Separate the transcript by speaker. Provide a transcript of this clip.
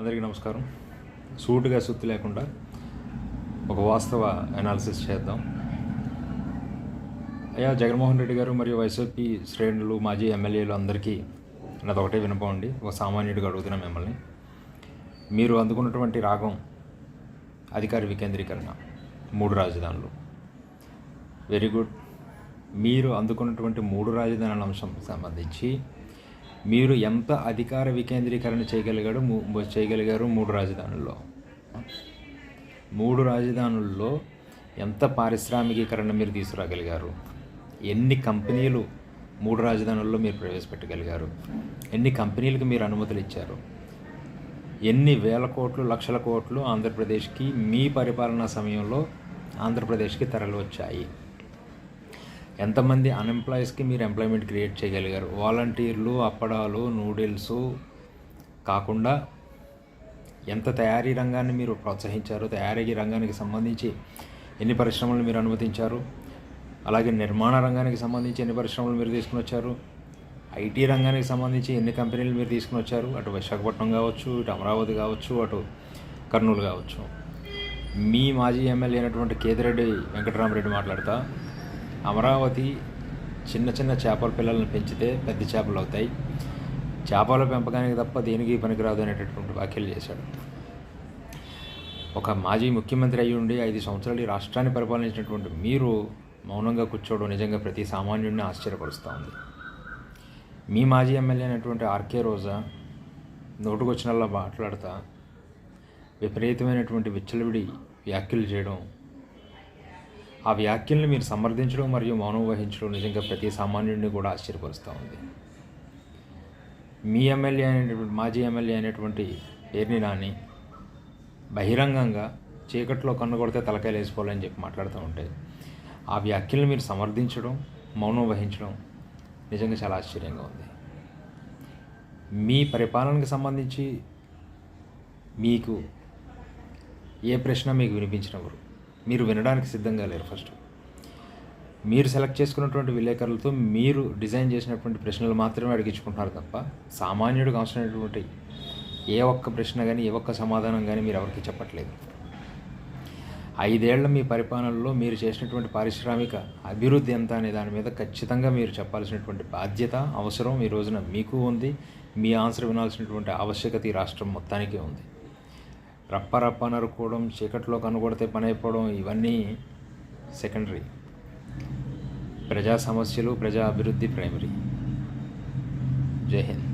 Speaker 1: అందరికీ నమస్కారం. సూటుగా సుత్తి లేకుండా ఒక వాస్తవ అనాలిసిస్ చేద్దాం. అయ్యా జగన్మోహన్ రెడ్డి గారు మరియు వైసీపీ శ్రేణులు, మాజీ ఎమ్మెల్యేలు అందరికీ నాది ఒకటే వినపండి. ఒక సామాన్యుడిగా అడుగుతున్నా మిమ్మల్ని. మీరు అందుకున్నటువంటి రాగం అధికార వికేంద్రీకరణ, 3 రాజధానులు. Very good. మీరు అందుకున్నటువంటి 3 రాజధానుల అంశం సంబంధించి మీరు ఎంత అధికార వికేంద్రీకరణ చేయగలిగారు 3 రాజధానుల్లో? 3 రాజధానుల్లో ఎంత పారిశ్రామికీకరణ మీరు తీసుకురాగలిగారు? ఎన్ని కంపెనీలు 3 రాజధానుల్లో మీరు ప్రవేశపెట్టగలిగారు? ఎన్ని కంపెనీలకు మీరు అనుమతులు ఇచ్చారు? ఎన్ని వేల కోట్లు, లక్షల కోట్లు ఆంధ్రప్రదేశ్కి మీ పరిపాలనా సమయంలో ఆంధ్రప్రదేశ్కి తరలి వచ్చాయి? ఎంతమంది అన్ఎంప్లాయీస్కి మీరు ఎంప్లాయ్మెంట్ క్రియేట్ చేయగలిగారు? వాలంటీర్లు, అప్పడాలు, నూడిల్స్ కాకుండా ఎంత తయారీ రంగాన్ని మీరు ప్రోత్సహించారు? తయారీ రంగానికి సంబంధించి ఎన్ని పరిశ్రమలు మీరు అనుమతించారు? అలాగే నిర్మాణ రంగానికి సంబంధించి ఎన్ని పరిశ్రమలు మీరు తీసుకుని వచ్చారు? ఐటీ రంగానికి సంబంధించి ఎన్ని కంపెనీలు మీరు తీసుకుని వచ్చారు? అటు విశాఖపట్నం కావచ్చు, ఇటు అమరావతి కావచ్చు, అటు కర్నూలు కావచ్చు. మీ మాజీ ఎమ్మెల్యే అయినటువంటి కేతిరెడ్డి వెంకటరామరెడ్డి మాట్లాడుతా, అమరావతి చిన్న చిన్న చేపల పిల్లలను పెంచితే పెద్ద చేపలు అవుతాయి, చేపల పెంపకానికి తప్ప దేనికి పనికిరాదు అనేటటువంటి వ్యాఖ్యలు చేశాడు. ఒక మాజీ ముఖ్యమంత్రి అయ్యి ఉండి 5 సంవత్సరాలు ఈ రాష్ట్రాన్ని పరిపాలించినటువంటి మీరు మౌనంగా కూర్చోవడం నిజంగా ప్రతి సామాన్యుడిని ఆశ్చర్యపరుస్తూ ఉంది. మీ మాజీ ఎమ్మెల్యే అయినటువంటి ఆర్కే రోజా నోటుకొచ్చినల్లా మాట్లాడుతూ విపరీతమైనటువంటి విచ్చలవిడి వ్యాఖ్యలు చేయడం, ఆ వ్యాఖ్యల్ని మీరు సమర్థించడం మరియు మౌనం వహించడం నిజంగా ప్రతి సామాన్యుడిని కూడా ఆశ్చర్యపరుస్తూ ఉంది. మీ ఎమ్మెల్యే అయినటువంటి మాజీ ఎమ్మెల్యే అయినటువంటి పేర్ని నాని బహిరంగంగా చీకట్లో కన్ను కొడితే తలకాయలు వేసుకోవాలని చెప్పి మాట్లాడుతూ ఉంటే ఆ వ్యాఖ్యల్ని మీరు సమర్థించడం, మౌనం వహించడం నిజంగా చాలా ఆశ్చర్యంగా ఉంది. మీ పరిపాలనకు సంబంధించి మీకు ఏ ప్రశ్న మీకు వినిపించినప్పుడు మీరు వినడానికి సిద్ధంగా లేరు. ఫస్ట్ మీరు సెలెక్ట్ చేసుకున్నటువంటి విలేకరులతో మీరు డిజైన్ చేసినటువంటి ప్రశ్నలు మాత్రమే అడిగించుకుంటున్నారు తప్ప సామాన్యుడికి అవసరమైనటువంటి ఏ ఒక్క ప్రశ్న కానీ ఏ ఒక్క సమాధానం కానీ మీరు ఎవరికి చెప్పట్లేదు. 5 ఏళ్ల మీ పరిపాలనలో మీరు చేసినటువంటి పారిశ్రామిక అభివృద్ధి ఎంత అనే దాని మీద ఖచ్చితంగా మీరు చెప్పాల్సినటువంటి బాధ్యత, అవసరం ఈ రోజున మీకు ఉంది. మీ ఆన్సర్ వినాల్సినటువంటి ఆవశ్యకత ఈ రాష్ట్రం మొత్తానికి ఉంది. రప్ప నరుకోవడం, చీకట్లో కనుగొడితే పని అయిపోవడం ఇవన్నీ సెకండరీ. ప్రజా సమస్యలు, ప్రజా అభివృద్ధి ప్రైమరీ. జై హింద్.